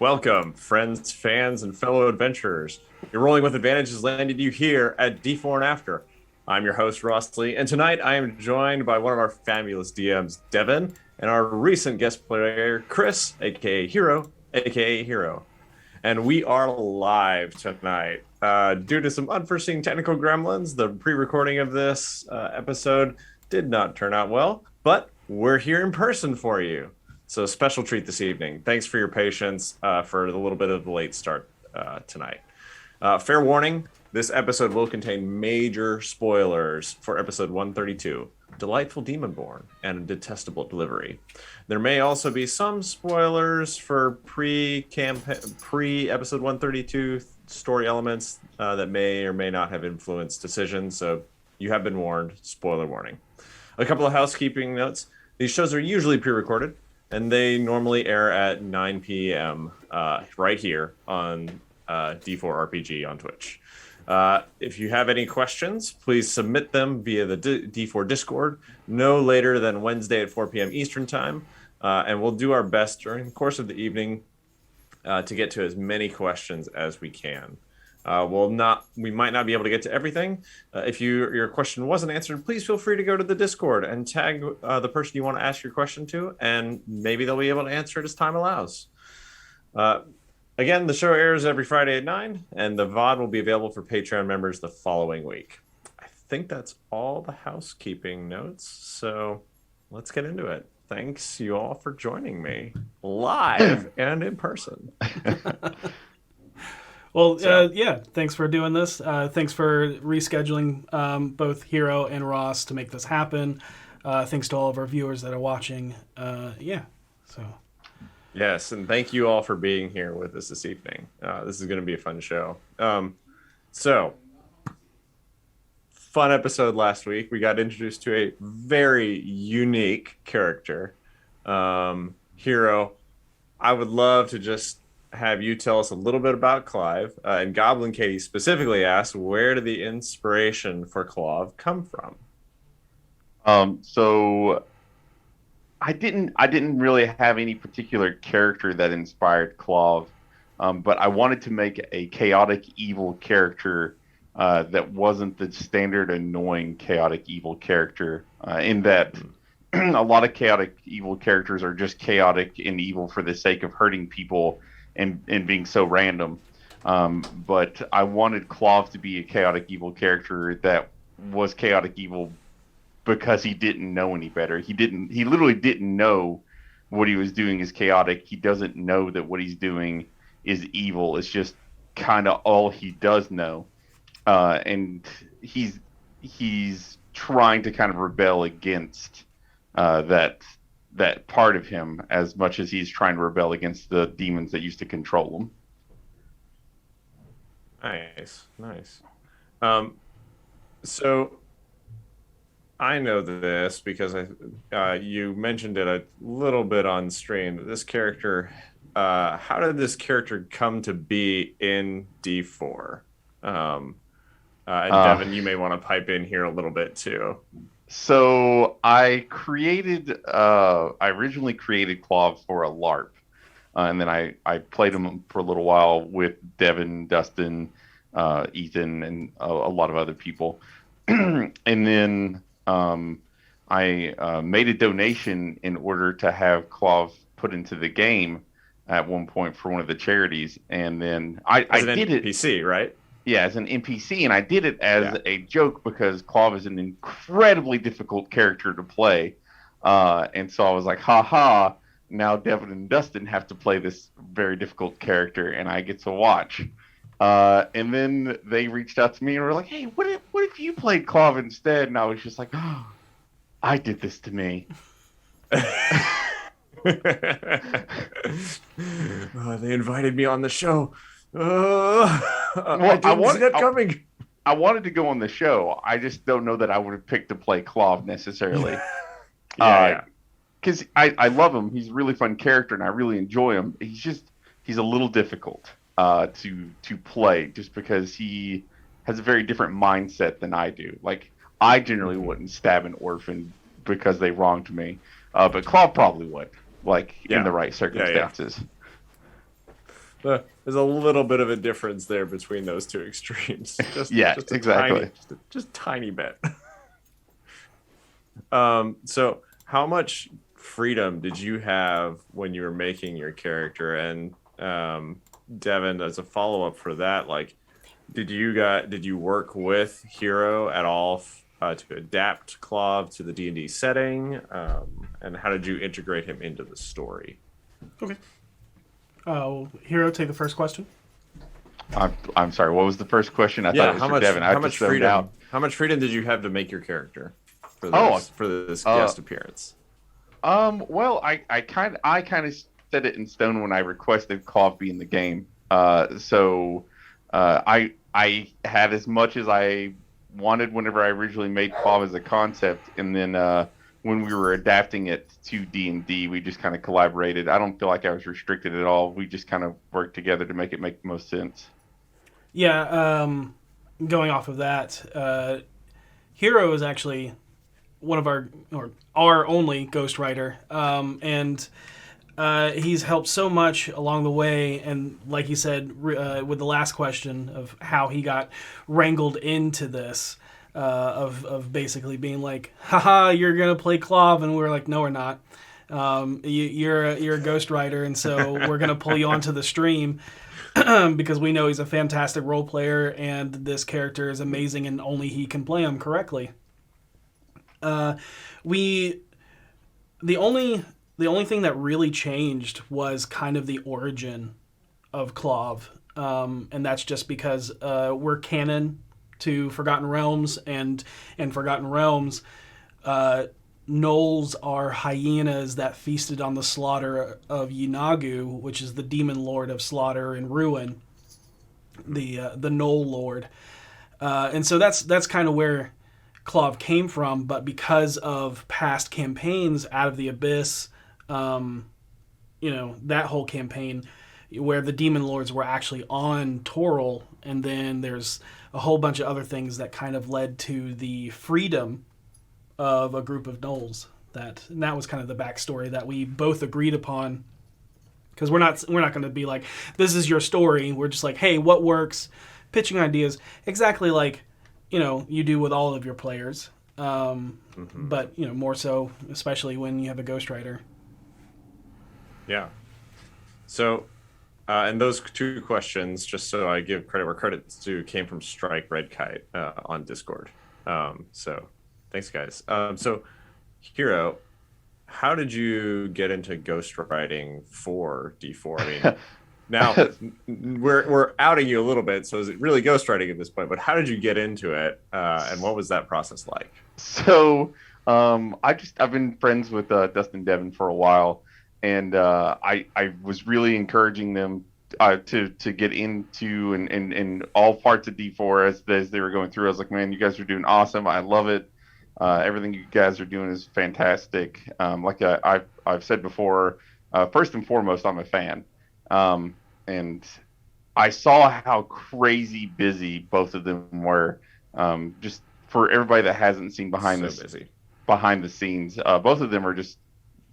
Welcome, friends, fans, and fellow adventurers. Your Rolling with Advantage has landed you here at D4&After. I'm your host, Ross Lee, and tonight I am joined by one of our fabulous DMs, Devan, and our recent guest player, Chris, aka Hero, aka Hero. And we are live tonight. Due to some unforeseen technical gremlins, the pre-recording of this episode did not turn out well, but we're here in person for you. So special treat this evening. Thanks for your patience for a little bit of the late start tonight. Fair warning, this episode will contain major spoilers for episode 132, Delightful Demonborn and a Detestable Delivery. There may also be some spoilers for pre-episode 132 story elements that may or may not have influenced decisions, so you have been warned. Spoiler warning. A couple of housekeeping notes. These shows are usually pre-recorded, and they normally air at 9 p.m. Right here on D4RPG on Twitch. If you have any questions, please submit them via the D4 Discord no later than Wednesday at 4 p.m. Eastern Time. And we'll do our best during the course of the evening to get to as many questions as we can. We might not be able to get to everything. If your question wasn't answered, please feel free to go to the Discord and tag the person you want to ask your question to, and maybe they'll be able to answer it as time allows. Again, the show airs every Friday at 9, and the VOD will be available for Patreon members the following week. I think that's all the housekeeping notes, so let's get into it. Thanks you all for joining me live and in person. Well, thanks for doing this. Thanks for rescheduling both Hero and Ross to make this happen. Thanks to all of our viewers that are watching. Yes, and thank you all for being here with us this evening. This is going to be a fun show. Fun episode last week. We got introduced to a very unique character. Hero, I would love to just have you tell us a little bit about Clav. And Goblin Katie specifically asked, where did the inspiration for Clav come from? So I didn't really have any particular character that inspired Clav, but I wanted to make a chaotic evil character that wasn't the standard annoying chaotic evil character. In that, a lot of chaotic evil characters are just chaotic and evil for the sake of hurting people and being so random. But I wanted Clav to be a chaotic evil character that was chaotic evil because he didn't know any better. He literally didn't know what he was doing is chaotic. He doesn't know that what he's doing is evil. It's just kind of all he does know. And he's trying to kind of rebel against that part of him as much as he's trying to rebel against the demons that used to control him. Nice. So I know this because you mentioned it a little bit on stream. This character, how did this character come to be in D4? And Devan, you may want to pipe in here a little bit too. So I originally created Clav for a LARP, and then I played him for a little while with Devan, Dustin, Ethan, and a lot of other people. And then I made a donation in order to have Clav put into the game at one point for one of the charities, and then I did it NPC, right? Yeah, as an NPC, and I did it as a joke because Clav is an incredibly difficult character to play, and so I was like, ha, now Devan and Dustin have to play this very difficult character, and I get to watch. And then they reached out to me and were like, hey, what if you played Clav instead? And I was just like, oh, I did this to me. They invited me on the show. I didn't see that coming. I wanted to go on the show. I just don't know that I would have picked to play Clav necessarily. Because I love him. He's a really fun character, and I really enjoy him. He's a little difficult to play just because he has a very different mindset than I do. Like, I generally wouldn't stab an orphan because they wronged me, but Clav probably would, in the right circumstances. There's a little bit of a difference there between those two extremes. Yeah, Just a exactly. just tiny bit. So how much freedom did you have when you were making your character? And Devin, as a follow-up for that, like, did you work with Hero at all to adapt Clav to the D&D setting? And how did you integrate him into the story? Okay. Hero, take the first question. I'm sorry. What was the first question? I thought it was for Devin. I just zoned out. How much freedom did you have to make your character for Oh, this guest appearance? Well, I kind of set it in stone when I requested Clav be in the game. I had as much as I wanted whenever I originally made Clav as a concept, and then when we were adapting it to D&D, we just kind of collaborated. I don't feel like I was restricted at all. We just kind of worked together to make it make the most sense. Yeah, going off of that, Hero is actually one of our only ghostwriter, and he's helped so much along the way. And like you said, with the last question of how he got wrangled into this, of basically being like, haha, you're gonna play Clav, and we were like, no, we're not. You're a ghostwriter, and so we're gonna pull you onto the stream. Because we know he's a fantastic role player, and this character is amazing, and only he can play him correctly. The only thing that really changed was kind of the origin of Clav, and that's just because we're canon to Forgotten Realms, and in Forgotten Realms, gnolls are hyenas that feasted on the slaughter of Yinagu, which is the demon lord of slaughter and ruin, the gnoll lord, and so that's kind of where Clav came from. But because of past campaigns, Out of the Abyss, that whole campaign where the demon lords were actually on Toril, and then there's a whole bunch of other things that kind of led to the freedom of a group of gnolls. And that was kind of the backstory that we both agreed upon, because we're not going to be like, this is your story. We're just like, hey, what works? Pitching ideas exactly like you do with all of your players, but more so, especially when you have a ghostwriter. Yeah. So, and those two questions, just so I give credit where credit's due, came from Strike Red Kite on Discord. So thanks, guys. So, Hero, how did you get into ghostwriting for D4? I mean, now we're outing you a little bit, so is it really ghostwriting at this point? But how did you get into it, and what was that process like? So, I've been friends with Dustin Devan for a while, and I was really encouraging them to get into and all parts of D4 as they were going through. I was like, man, you guys are doing awesome. I love it. Everything you guys are doing is fantastic. Like I've said before, first and foremost, I'm a fan. And I saw how crazy busy both of them were. Just for everybody that hasn't seen behind the scenes, both of them are just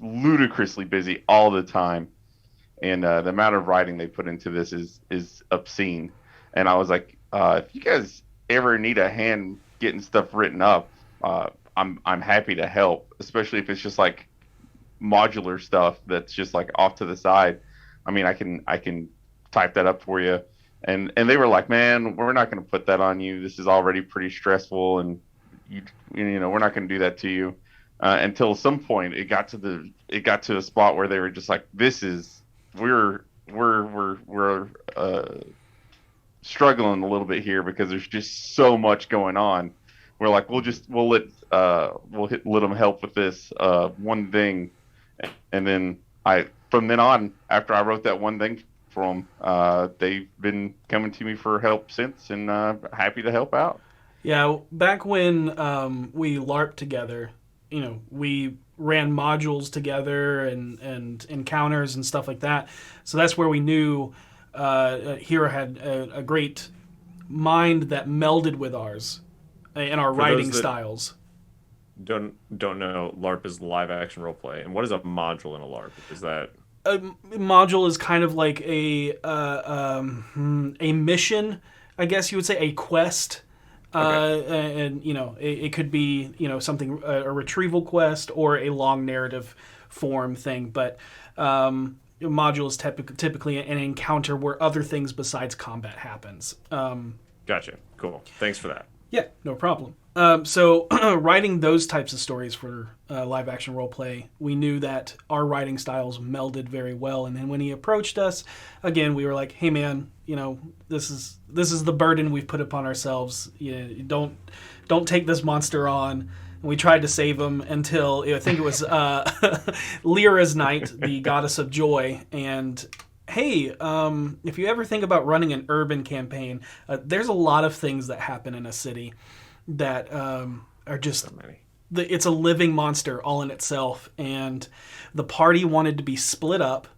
ludicrously busy all the time. And the amount of writing they put into this is obscene. And I was like, if you guys ever need a hand getting stuff written up, I'm happy to help, especially if it's just like modular stuff that's just like off to the side. I mean, I can type that up for you. And they were like, man, we're not going to put that on you. This is already pretty stressful, and we're not going to do that to you. Until some point, it got to a spot where they were just like, we're struggling a little bit here because there's just so much going on. We're like, we'll let them help with this one thing, and then from then on, after I wrote that one thing for them, they've been coming to me for help since, and happy to help out. Yeah, back when we LARPed together, we ran modules together and encounters and stuff like that. So that's where we knew Hero had a great mind that melded with ours in our writing styles. Don't know, LARP is live action role play. And what is a module in a LARP? Is that a module is kind of like a mission, I guess you would say, a quest. And it could be something, a retrieval quest or a long narrative form thing, but a module is typically an encounter where other things besides combat happens. Gotcha. Cool. Thanks for that. Yeah, no problem. So writing those types of stories for live action role play, we knew that our writing styles melded very well. And then when he approached us, again, we were like, "Hey, man, this is the burden we've put upon ourselves. Don't take this monster on." And we tried to save him until I think it was Lyra's night, the goddess of joy, and. Hey, if you ever think about running an urban campaign, there's a lot of things that happen in a city that are just... So many. It's a living monster all in itself, and the party wanted to be split up,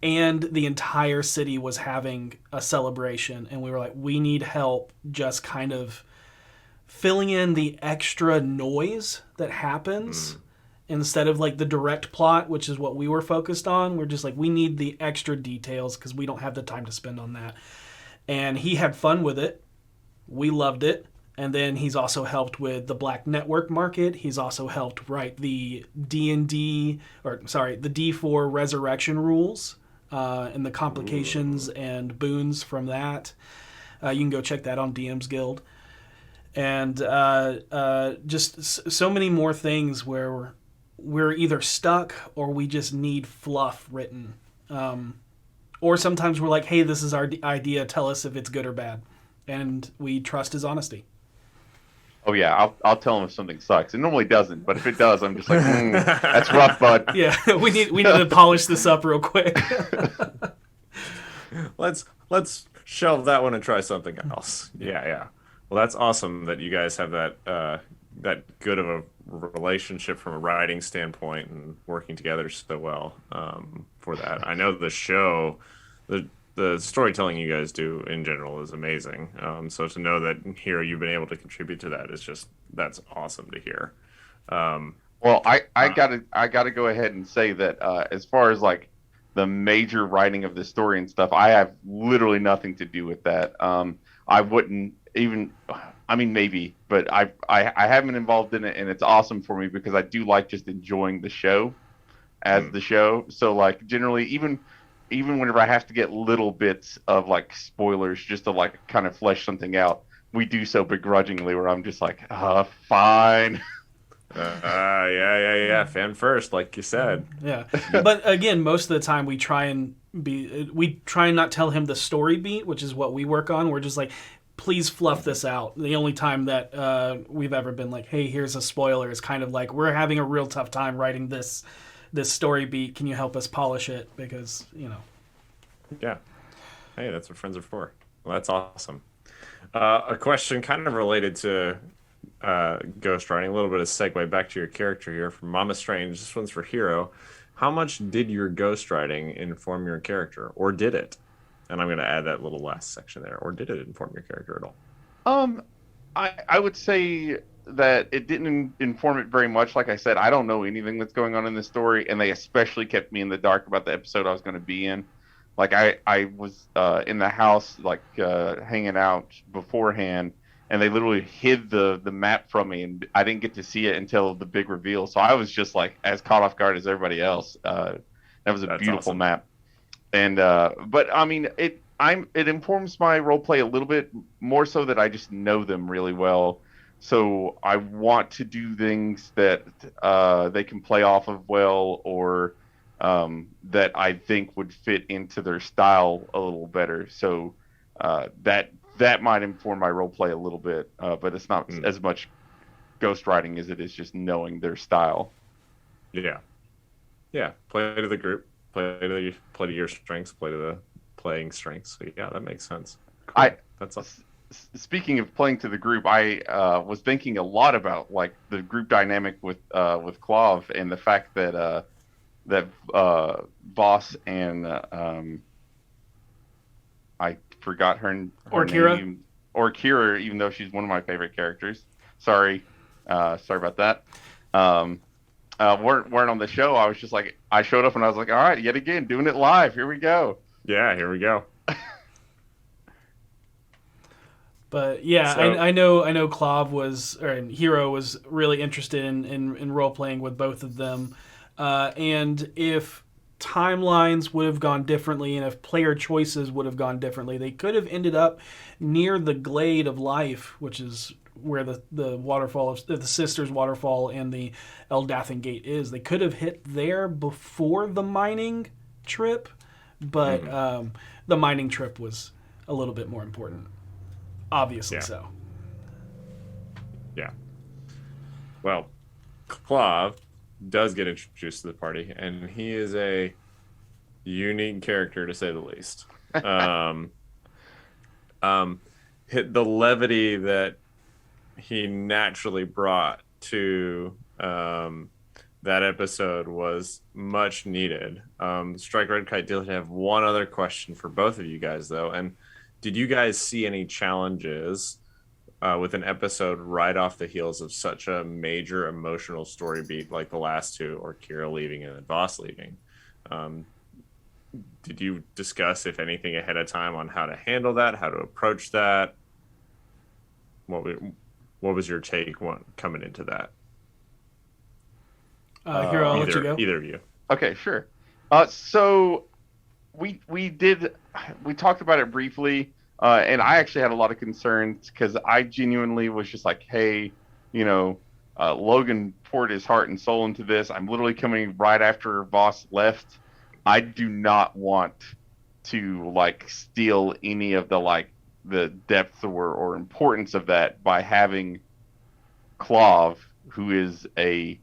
and the entire city was having a celebration, and we were like, we need help just kind of filling in the extra noise that happens... Instead of like the direct plot, which is what we were focused on. We're just like, we need the extra details because we don't have the time to spend on that. And he had fun with it. We loved it. And then he's also helped with the Black Network market. He's also helped write the D&D, the D4 Resurrection rules and the complications and boons from that. You can go check that on DM's Guild. And just so many more things where we're either stuck or we just need fluff written. Or sometimes we're like, hey, this is our idea. Tell us if it's good or bad. And we trust his honesty. Oh, yeah. I'll tell him if something sucks. It normally doesn't, but if it does, I'm just like, that's rough, bud. Yeah, we need to polish this up real quick. Let's shelve that one and try something else. Yeah. Well, that's awesome that you guys have that good of a relationship from a writing standpoint and working together so well for that. I know the show, the storytelling you guys do in general is amazing. So to know that here you've been able to contribute to that is that's awesome to hear. Well, I gotta go ahead and say that as far as like the major writing of the story and stuff, I have literally nothing to do with that. I wouldn't even, I mean, maybe, but I haven't been involved in it, and it's awesome for me because I do like just enjoying the show as the show. So like generally, even whenever I have to get little bits of like spoilers just to like kind of flesh something out, we do so begrudgingly where I'm just like, fine. Yeah. Fan first, like you said. Yeah. But again, most of the time we try and not tell him the story beat, which is what we work on. We're just like, please fluff this out. The only time that we've ever been like, hey, here's a spoiler is kind of like, we're having a real tough time writing this story beat. Can you help us polish it? Because, Yeah. Hey, that's what friends are for. Well, that's awesome. A question kind of related to ghostwriting, a little bit of segue back to your character here from Mama Strange. This one's for Hero. How much did your ghostwriting inform your character, or did it? And I'm going to add that little last section there. Or did it inform your character at all? I would say that it didn't inform it very much. Like I said, I don't know anything that's going on in this story, and they especially kept me in the dark about the episode I was going to be in. Like I was in the house, like hanging out beforehand, and they literally hid the map from me, and I didn't get to see it until the big reveal. So I was just like as caught off guard as everybody else. That was a beautiful map. And but I mean, it informs my role play a little bit more so that I just know them really well. So I want to do things that they can play off of well, or that I think would fit into their style a little better. So that might inform my role play a little bit, but it's not as much ghostwriting as it is just knowing their style. Yeah. Play to the group. Play to your strengths. Play to the playing strengths. So yeah, that makes sense. Cool. That's awesome. Speaking of playing to the group, I was thinking a lot about like the group dynamic with Clav, and the fact that Voss and I forgot her name. Or Kira, even though she's one of my favorite characters. Sorry about that. weren't on the show, I was just like, I showed up and I was like, all right, yet again, doing it live. Here we go. Yeah, here we go. But yeah, So- I know Clav and Hero was really interested in role playing with both of them, and if timelines would have gone differently and if player choices would have gone differently, they could have ended up near the Glade of Life, which is where the waterfall of the Sisters Waterfall and the Eldathan Gate is. They could have hit there before the mining trip, but the mining trip was a little bit more important. Obviously Yeah. so. Yeah. Well, Clav does get introduced to the party, and he is a unique character to say the least. Hit the levity that he naturally brought to that episode was much needed. Strike Red Kite did have one other question for both of you guys, though, and did you guys see any challenges with an episode right off the heels of such a major emotional story beat like the last two, or Kira leaving and then Voss leaving? Did you discuss, if anything, ahead of time on how to handle that, how to approach that? What was your take coming into that? Hero, I'll let you go. Either of you. Okay, sure. So we talked about it briefly, and I actually had a lot of concerns because I genuinely was just like, hey, Logan poured his heart and soul into this. I'm literally coming right after Voss left. I do not want to steal any of the depth or importance of that by having Clav, who is a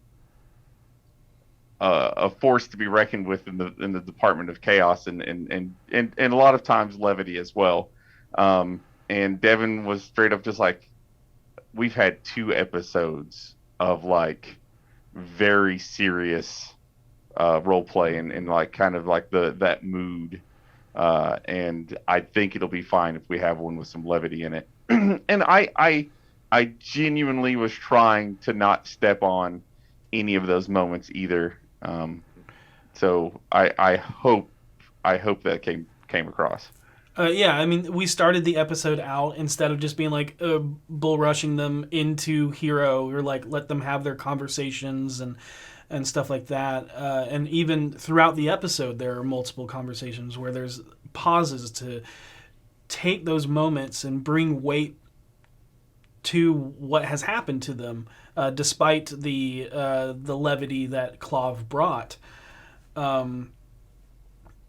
force to be reckoned with in the Department of Chaos and a lot of times levity as well. And Devan was straight up just like, we've had 2 episodes of very serious role play and kind of that mood. And I think it'll be fine if we have one with some levity in it. And I genuinely was trying to not step on any of those moments either. So I hope that came across. Yeah, I mean, we started the episode out instead of just being bull rushing them into Hero, or let them have their conversations and stuff like that. And even throughout the episode, there are multiple conversations where there's pauses to take those moments and bring weight to what has happened to them, despite the levity that Clav brought.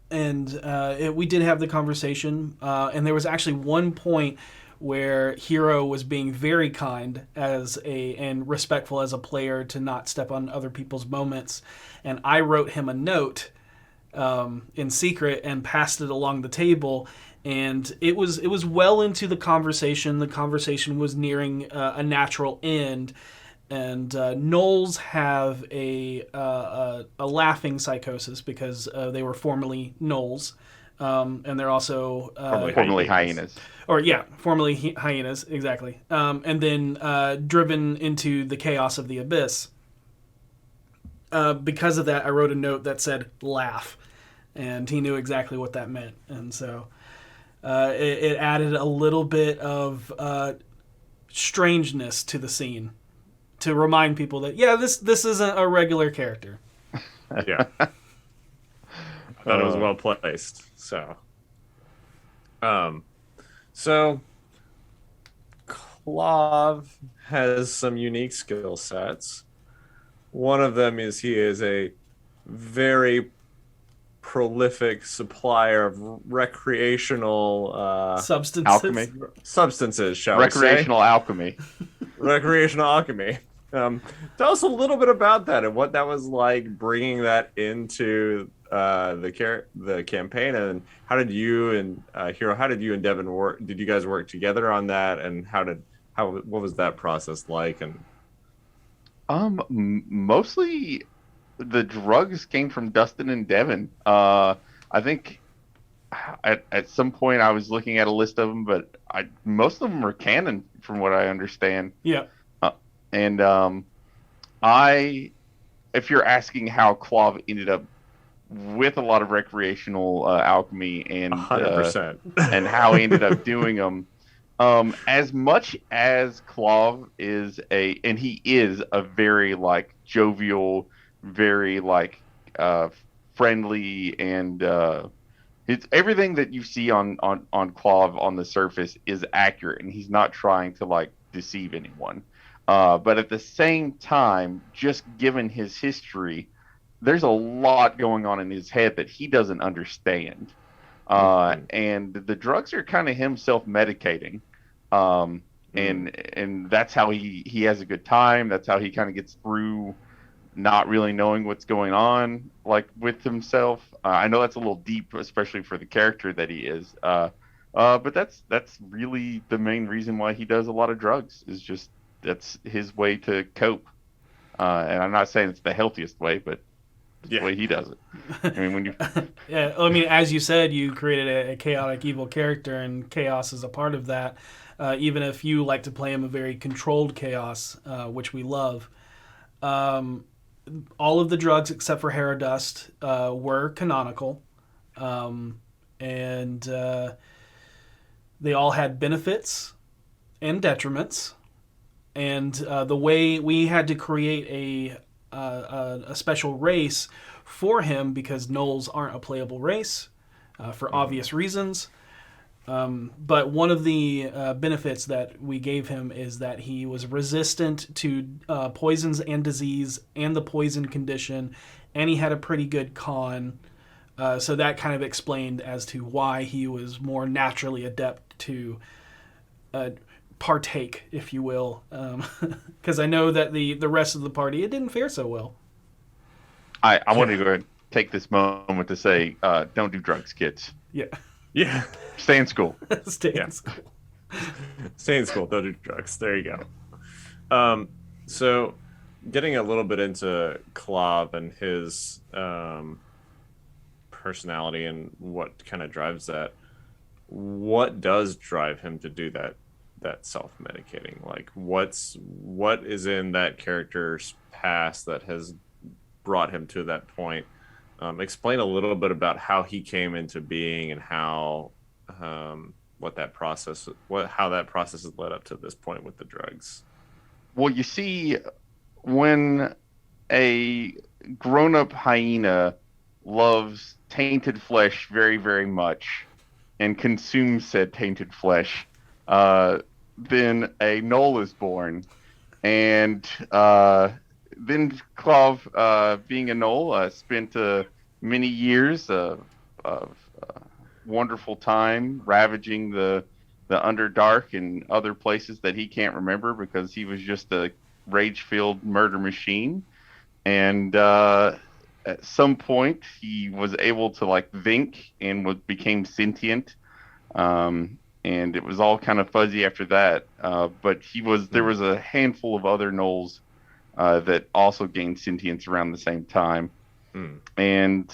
We did have the conversation, and there was actually one point where Hero was being very kind and respectful as a player to not step on other people's moments, and I wrote him a note in secret and passed it along the table. And it was well into the conversation. The conversation was nearing a natural end, and Knowles have a laughing psychosis because they were formerly Knowles, and they're also formerly hyenas. Or yeah, formerly hyenas, exactly. And then driven into the chaos of the abyss. Because of that, I wrote a note that said "laugh," and he knew exactly what that meant, and so. It added a little bit of strangeness to the scene to remind people that, this isn't a regular character. Yeah. I thought it was well placed. So Clav has some unique skill sets. One of them is he is a very prolific supplier of recreational substances, shall we say? Recreational alchemy. Recreational alchemy. Tell us a little bit about that and what that was like, bringing that into the campaign, and how did you and Hero, how did you and Devan work? Did you guys work together on that, and what was that process like? And mostly the drugs came from Dustin and Devan. I think at some point I was looking at a list of them, but most of them are canon from what I understand. Yeah. And I if you're asking how Clav ended up with a lot of recreational alchemy 100%. and how he ended up doing them. As much as Clav is and he is a very like jovial, very like friendly, and it's everything that you see on Clav on the surface is accurate, and he's not trying to like deceive anyone. But at the same time, just given his history, there's a lot going on in his head that he doesn't understand. And the drugs are kind of him self-medicating. And that's how he has a good time. That's how he kind of gets through not really knowing what's going on, like with himself. I know that's a little deep, especially for the character that he is. But that's really the main reason why he does a lot of drugs. Is just that's his way to cope. And I'm not saying it's the healthiest way, but it's the way he does it. I mean, when you Yeah, I mean, as you said, you created a chaotic evil character, and chaos is a part of that. Even if you like to play him a very controlled chaos, which we love. All of the drugs except for Herodust were canonical, and they all had benefits and detriments. And the way we had to create a special race for him, because gnolls aren't a playable race for obvious reasons. But one of the benefits that we gave him is that he was resistant to poisons and disease and the poison condition, and he had a pretty good con. So that kind of explained as to why he was more naturally adept to partake, if you will. Because I know that the rest of the party, it didn't fare so well. I want to go ahead and take this moment to say, don't do drugs, kids. Yeah. Stay in school. Stay in school. Stay in school. Don't do drugs. There you go. So, getting a little bit into Clav and his personality and what kind of drives that. What does drive him to do that self-medicating? Like, what is in that character's past that has brought him to that point? Explain a little bit about how he came into being and how how that process has led up to this point with the drugs. Well, you see, when a grown-up hyena loves tainted flesh very, very much and consumes said tainted flesh, then a gnoll is born. And then Clav, being a gnoll, spent many years of wonderful time ravaging the Underdark and other places that he can't remember because he was just a rage-filled murder machine. And at some point, he was able to like think and became sentient. And it was all kind of fuzzy after that. But there was a handful of other gnolls that also gained sentience around the same time. And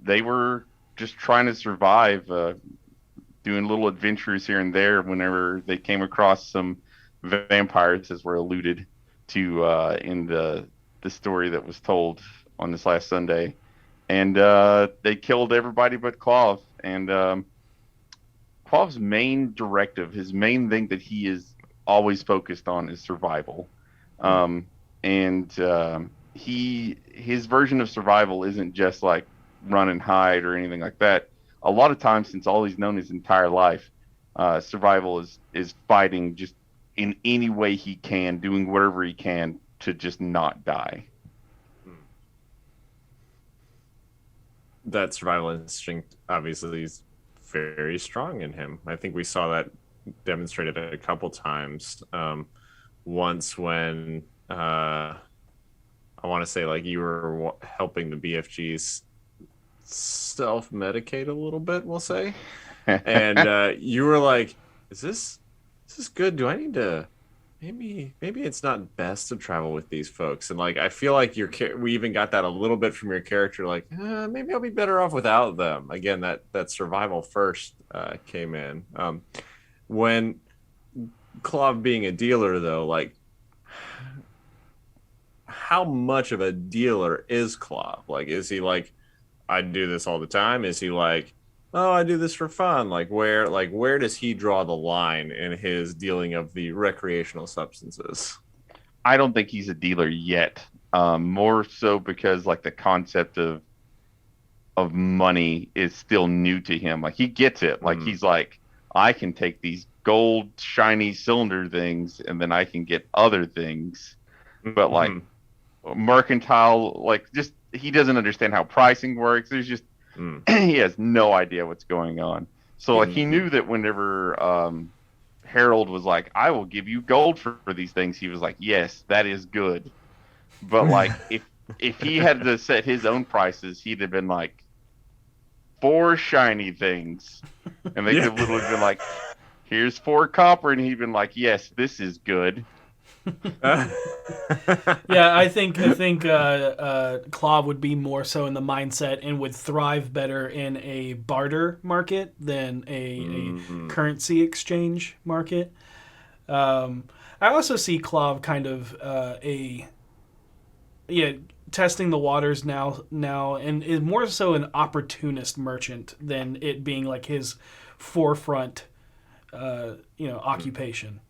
they were just trying to survive, doing little adventures here and there whenever they came across some vampires, as were alluded to in the story that was told on this last Sunday. And they killed everybody but Clav. And Clav's main directive, his main thing that he is always focused on is survival. His version of survival isn't just like run and hide or anything like that. A lot of times, since all he's known his entire life, survival is fighting just in any way he can, doing whatever he can to just not die. That survival instinct obviously is very strong in him. I think we saw that demonstrated a couple times. Once when I want to say like you were helping the BFGs self-medicate a little bit, we'll say, and you were like, "Is this good? Do I need to? Maybe it's not best to travel with these folks." And like I feel like we even got that a little bit from your character, like maybe I'll be better off without them. Again, that survival first came in. When Clav being a dealer, though, like how much of a dealer is Clav? Like, is he like, I do this all the time? Is he like, oh, I do this for fun? Where does he draw the line in his dealing of the recreational substances? I don't think he's a dealer yet. More so because like the concept of money is still new to him. Like he gets it. Like he's like, I can take these gold shiny cylinder things and then I can get other things. But like mercantile, like just he doesn't understand how pricing works. There's just he has no idea what's going on. So like he knew that whenever Harold was like, I will give you gold for these things, he was like, yes, that is good. But like if he had to set his own prices, he'd have been like 4 shiny things. And they could have literally been like, here's 4 copper, and he'd been like, yes, this is good. Yeah, I think Clav would be more so in the mindset and would thrive better in a barter market than a currency exchange market. I also see Clav kind of testing the waters now, and is more so an opportunist merchant than it being like his forefront, occupation.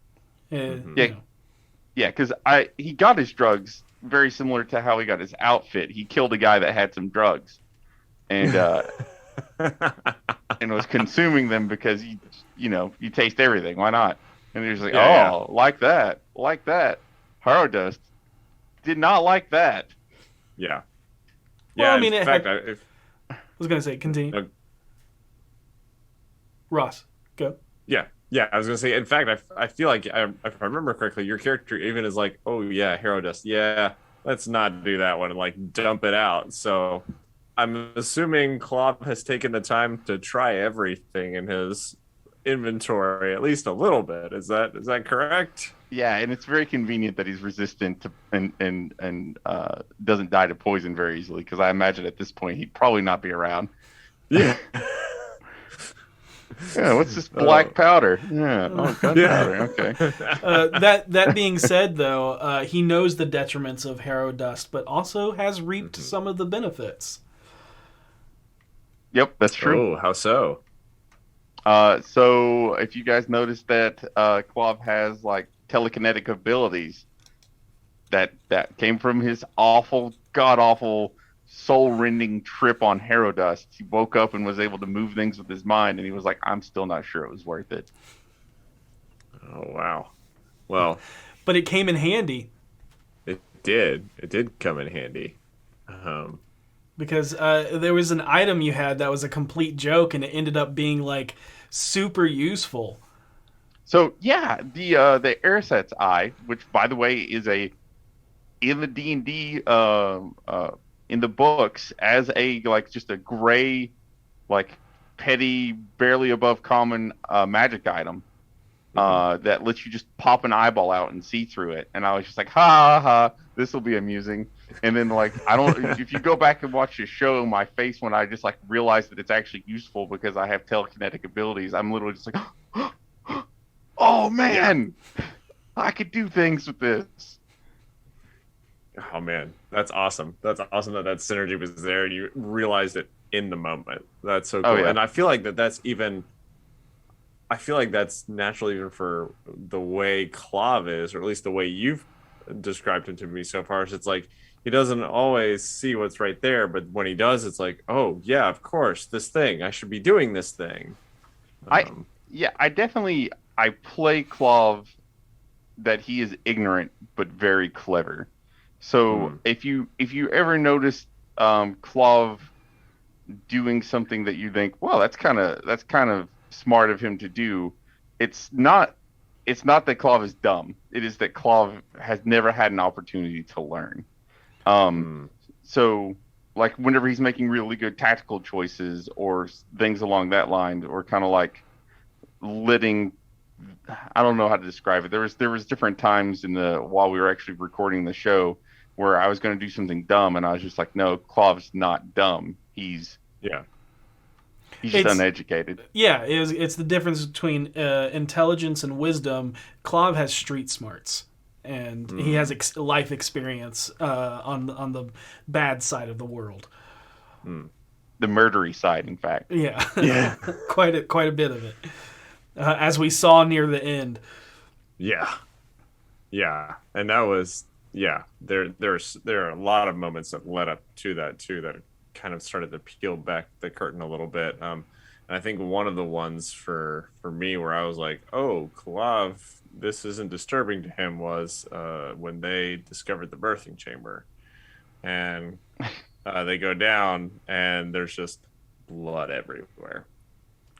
Yeah, because he got his drugs very similar to how he got his outfit. He killed a guy that had some drugs, and and was consuming them because you taste everything. Why not? And he was like, like that. Harodust did not like that. Yeah. Well, Yeah. I mean, in fact, I was going to say, continue. Ross, go. Yeah. Yeah, I was gonna say. In fact, I feel like if I remember correctly, your character even is like, "Oh yeah, hero dust. Yeah, let's not do that one and like dump it out." So, I'm assuming Clav has taken the time to try everything in his inventory, at least a little bit. Is that correct? Yeah, and it's very convenient that he's resistant to and doesn't die to poison very easily. Because I imagine at this point he'd probably not be around. Yeah. Yeah, what's this black powder? Yeah, gunpowder. Okay. That being said, though, he knows the detriments of harrow dust, but also has reaped some of the benefits. Yep, that's true. Oh, how so? So if you guys noticed that Clav has like telekinetic abilities, that came from his god awful soul-rending trip on harrow dust. He woke up and was able to move things with his mind, and he was like, I'm still not sure it was worth it. Oh, wow. Well, but it came in handy. It did come in handy. Because there was an item you had that was a complete joke, and it ended up being like super useful. So yeah, the Airset's Eye, which by the way is in the D&D in the books as a like just a gray, like petty, barely above common magic item that lets you just pop an eyeball out and see through it. And I was just like, ha ha, this will be amusing. And then like if you go back and watch the show, my face when I just like realized that it's actually useful because I have telekinetic abilities, I'm literally just like, oh man, I could do things with this. Oh man, that's awesome. That's awesome that synergy was there and you realized it in the moment. That's so cool. Oh, yeah. And I feel like that's natural even for the way Clav is, or at least the way you've described him to me so far. So it's like he doesn't always see what's right there, but when he does, it's like, oh yeah, of course, this thing. I should be doing this thing. I play Clav that he is ignorant but very clever. So if you ever notice Clav doing something that you think, well, that's kind of smart of him to do, it's not that Clav is dumb. It is that Clav has never had an opportunity to learn. So like whenever he's making really good tactical choices or things along that line, or kind of like letting, I don't know how to describe it. There was different times while we were actually recording the show where I was going to do something dumb, and I was just like, no, Clav's not dumb. He's just uneducated. Yeah, it's the difference between intelligence and wisdom. Clav has street smarts. and he has life experience on the bad side of the world. The murdery side, in fact. Yeah, Yeah. quite a bit of it, as we saw near the end. Yeah. Yeah. And that was there are a lot of moments that led up to that too that kind of started to peel back the curtain a little bit. And I think one of the ones for me where I was like, oh, Clav, this isn't disturbing to him, was when they discovered the birthing chamber. And they go down and there's just blood everywhere.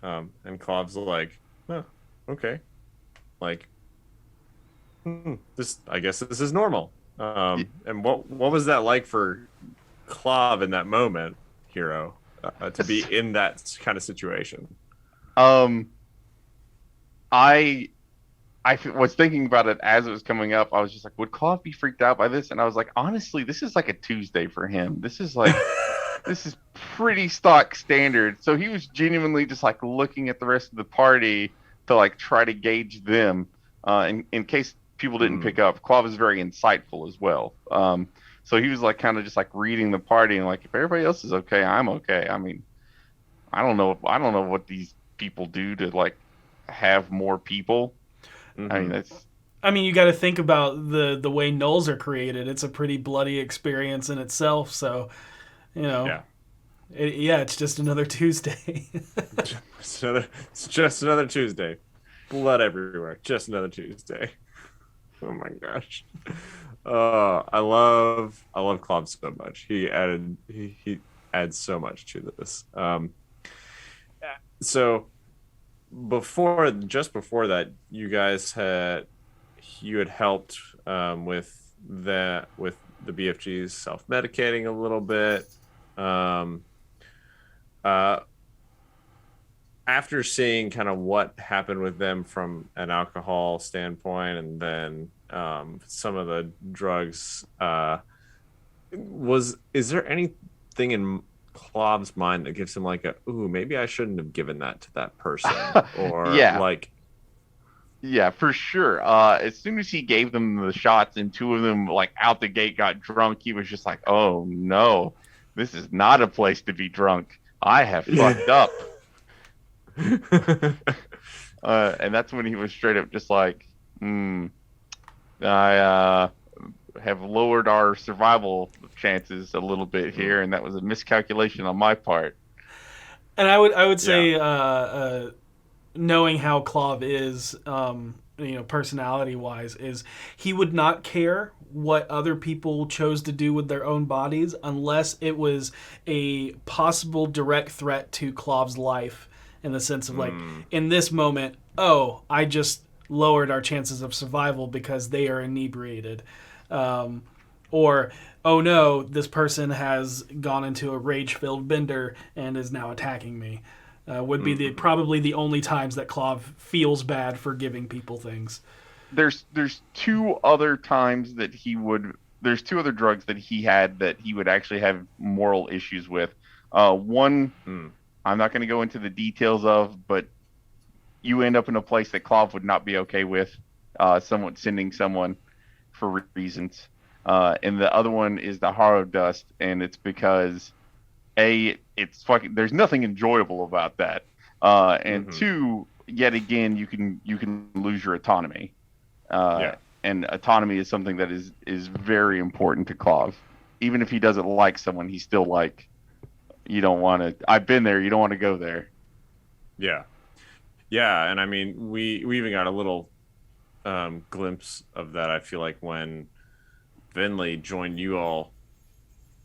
And Clav's like, oh, okay. Like, I guess this is normal. And what was that like for Clav in that moment, Hero? To be in that kind of situation. I was thinking about it as it was coming up. I was just like, would Claw be freaked out by this? And I was like, honestly, this is like a Tuesday for him. This is like, this is pretty stock standard. So he was genuinely just like looking at the rest of the party to like try to gauge them. In case people didn't pick up, Claw was very insightful as well. So he was like kind of just like reading the party and like, if everybody else is okay, I'm okay. I mean, I don't know what these people do to like have more people. I mean, you got to think about the way nulls are created. It's a pretty bloody experience in itself. So, it's just another Tuesday. It's just another Tuesday. Blood everywhere. Just another Tuesday. Oh my gosh. I love Clav so much. He adds so much to this. So before that, you had helped with the BFGs self-medicating a little bit. After seeing kind of what happened with them from an alcohol standpoint, and then some of the drugs, is there anything in Clav's mind that gives him like maybe I shouldn't have given that to that person, or yeah, for sure. As soon as he gave them the shots and two of them like out the gate got drunk, he was just like, oh no, this is not a place to be drunk. I have fucked up. And that's when he was straight up just like, I have lowered our survival chances a little bit here, and that was a miscalculation on my part. And I would say, knowing how Clav is, personality wise, is he would not care what other people chose to do with their own bodies unless it was a possible direct threat to Clav's life, in the sense of like, in this moment, I just lowered our chances of survival because they are inebriated. Or, oh no, this person has gone into a rage-filled bender and is now attacking me. Would be probably the only times that Clav feels bad for giving people things. There's two other times that there's two other drugs that he had that he would actually have moral issues with. One, I'm not going to go into the details of, but you end up in a place that Clav would not be okay with, someone sending someone for reasons. And the other one is the Harrow Dust, and it's because there's nothing enjoyable about that. And two, yet again, you can lose your autonomy. And autonomy is something that is very important to Clav. Even if he doesn't like someone, he's still like, you don't want to. I've been there. You don't want to go there. Yeah, and I mean, we even got a little glimpse of that. I feel like when Vinley joined you all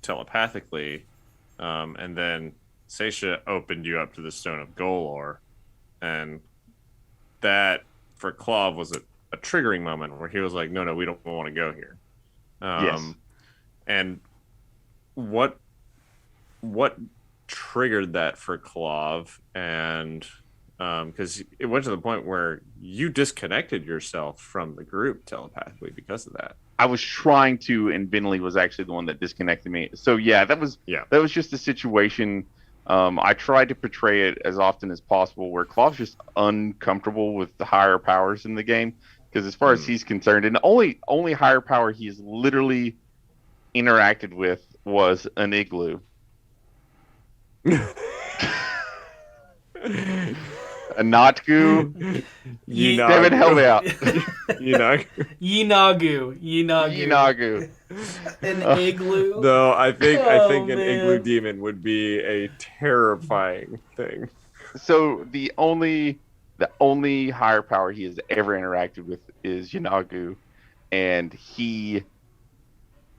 telepathically, and then Seisha opened you up to the Stone of Golor, and that for Clav was a triggering moment where he was like, no, we don't want to go here. Yes. And what triggered that for Clav? And because it went to the point where you disconnected yourself from the group telepathically because of that. I was trying to, and Vinley was actually the one that disconnected me. So that was just a situation. I tried to portray it as often as possible where Clav's just uncomfortable with the higher powers in the game. Because as far as he's concerned, and the only higher power he has literally interacted with was an igloo. A not goo. Devan, help me out. Yinagu. Yinagu. An igloo. Though I think an man. igloo demon would be a terrifying thing. So the only higher power he has ever interacted with is Yinagu, and he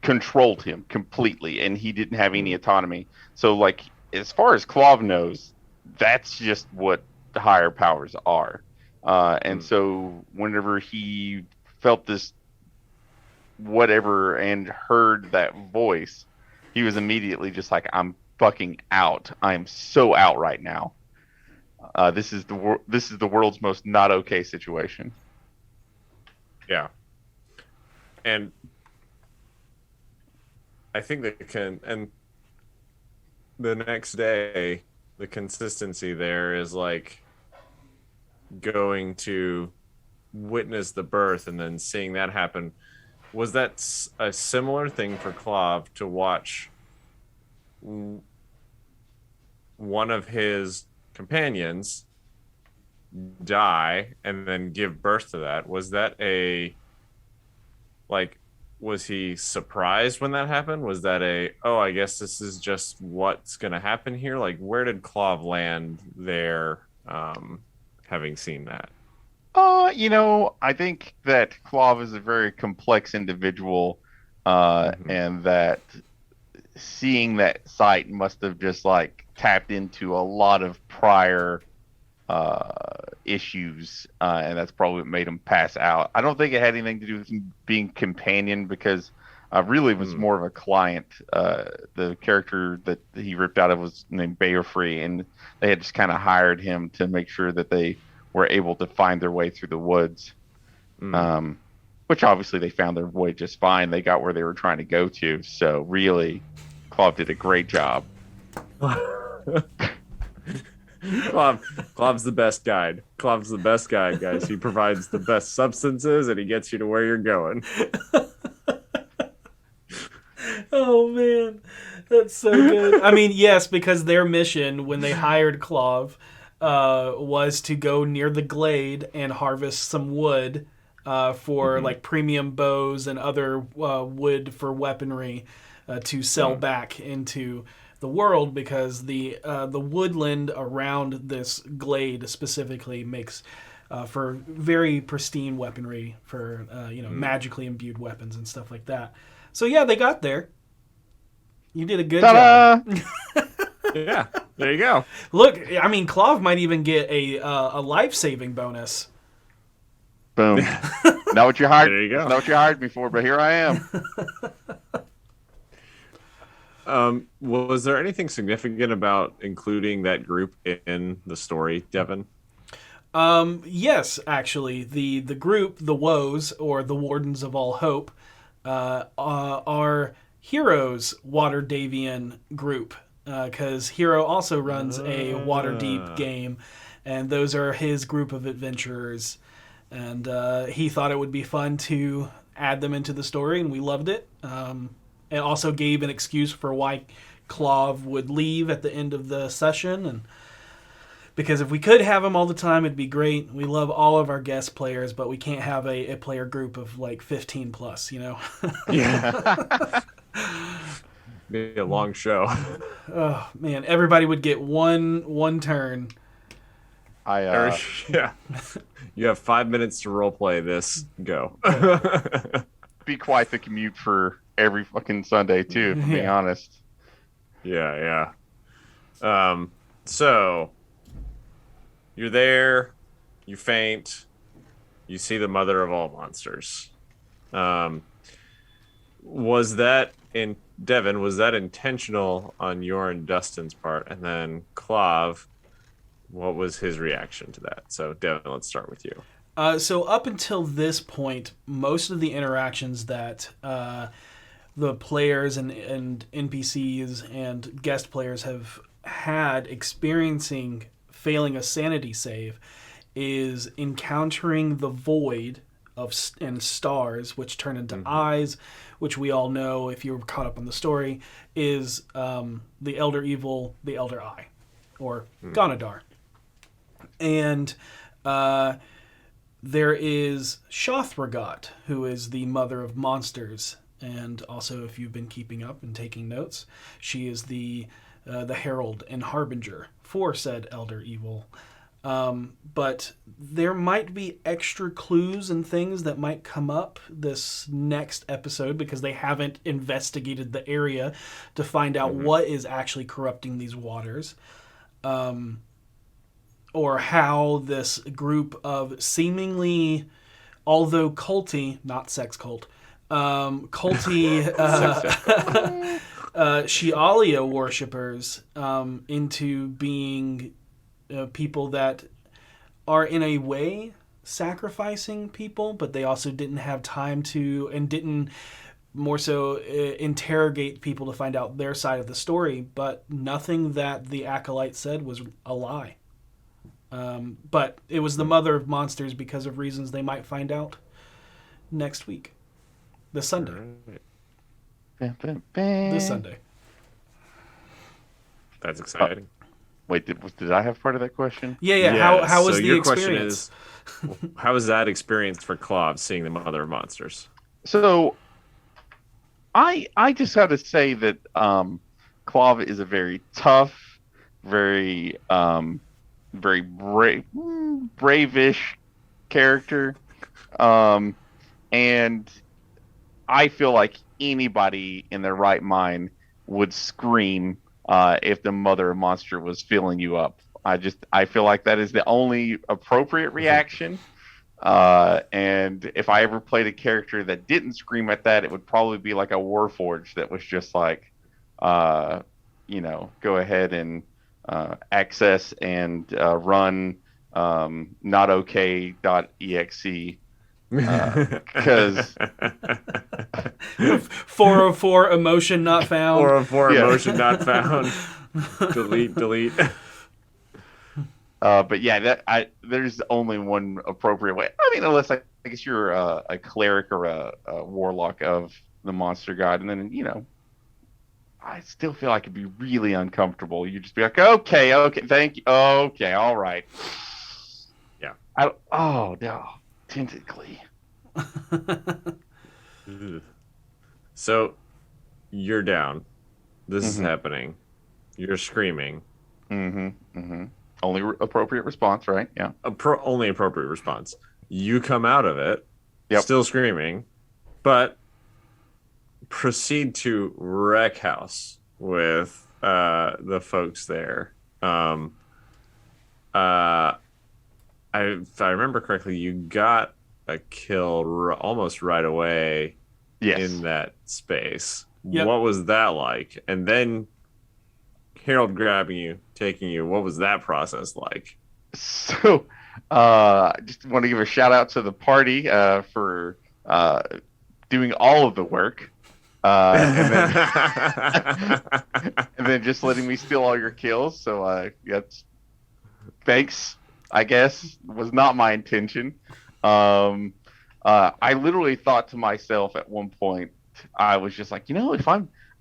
controlled him completely, and he didn't have any autonomy. So, like, as far as Clav knows, that's just what the higher powers are. And so whenever he felt this whatever and heard that voice, he was immediately just like, I'm fucking out. I'm so out right now. This is the world's most not okay situation. Yeah. And I think and the next day, the consistency there is like going to witness the birth and then seeing that happen. Was that a similar thing for Clav to watch one of his companions die and then give birth to that? Was that was he surprised when that happened? Was that I guess this is just what's going to happen here? Like, where did Clav land there, having seen that? I think that Clav is a very complex individual, and that seeing that sight must have just like tapped into a lot of prior issues, and that's probably what made him pass out. I don't think it had anything to do with him being companion, because really it was more of a client. The character that he ripped out of was named Bearfree, and they had just kind of hired him to make sure that they were able to find their way through the woods, which obviously they found their way just fine. They got where they were trying to go to, so really Clav did a great job. Clav's the best guide. Clav's the best guide, guys. He provides the best substances and he gets you to where you're going. Oh man, that's so good. I mean, yes, because their mission when they hired Clav was to go near the glade and harvest some wood for like premium bows and other wood for weaponry to sell back into the world, because the woodland around this glade specifically makes for very pristine weaponry for magically imbued weapons and stuff like that. So yeah, they got there. You did a good job. Yeah, there you go. Look, I mean, Clav might even get a life-saving bonus. Boom. Not what you hired. There you go. Not what you hired me for, but here I am. Was there anything significant about including that group in the story, Devan? Yes, actually. The group, the Woes, or the Wardens of All Hope, are Hero's Water Davian group, because Hero also runs a Waterdeep game, and those are his group of adventurers. And he thought it would be fun to add them into the story, and we loved it. It also gave an excuse for why Clav would leave at the end of the session, and because if we could have him all the time, it'd be great. We love all of our guest players, but we can't have a player group of like 15 plus, Yeah. Be a long show. Oh man, everybody would get one turn. Yeah. You have 5 minutes to roleplay this. Go. Be quite the commute for every fucking Sunday too, to be honest. Yeah. So you're there, you faint, you see the mother of all monsters. Was that Devan, was that intentional on your and Dustin's part? And then Clav, what was his reaction to that? So Devan, let's start with you. So up until this point, most of the interactions that the players and NPCs and guest players have had experiencing failing a sanity save is encountering the void and stars, which turn into eyes, which we all know, if you're caught up on the story, is the Elder Evil, the Elder Eye, or Ganadar. And there is Shothragot, who is the mother of monsters. And also, if you've been keeping up and taking notes, she is the herald and harbinger for said Elder Evil. But there might be extra clues and things that might come up this next episode because they haven't investigated the area to find out what is actually corrupting these waters. Or how this group of seemingly, although culty, not sex cult, culty Shialia worshippers into being people that are in a way sacrificing people, but they also didn't have time to, and didn't more so interrogate people to find out their side of the story. But nothing that the acolyte said was a lie. But it was the mother of monsters because of reasons they might find out next week. This Sunday. This Sunday. That's exciting. Wait, did I have part of that question? Yeah. How was so the your experience? Question is, how was that experience for Clav seeing the mother of monsters? So, I just have to say that Clav is a very tough, very bravish character, and I feel like anybody in their right mind would scream if the mother of monster was filling you up. I feel like that is the only appropriate reaction. And if I ever played a character that didn't scream at that, it would probably be like a Warforged that was just like, go ahead and access and run notokay.exe. Because 404 emotion not found. 404 emotion not found. delete. But yeah, there's only one appropriate way. I mean, unless I guess you're a cleric or a warlock of the monster god, and then I still feel like it'd be really uncomfortable. You'd just be like, okay, thank you, okay, all right. Yeah. Oh no. Tentacly. So you're down. This is happening. You're screaming. Only appropriate response, right? Yeah. Only appropriate response. You come out of it, still screaming, but proceed to wreck house with the folks there. If I remember correctly, you got a kill almost right away in that space. Yep. What was that like? And then Harold grabbing you, taking you, what was that process like? So, just want to give a shout out to the party for doing all of the work. And then just letting me steal all your kills. So, thanks. I guess was not my intention. I literally thought to myself at one point, I was just like, if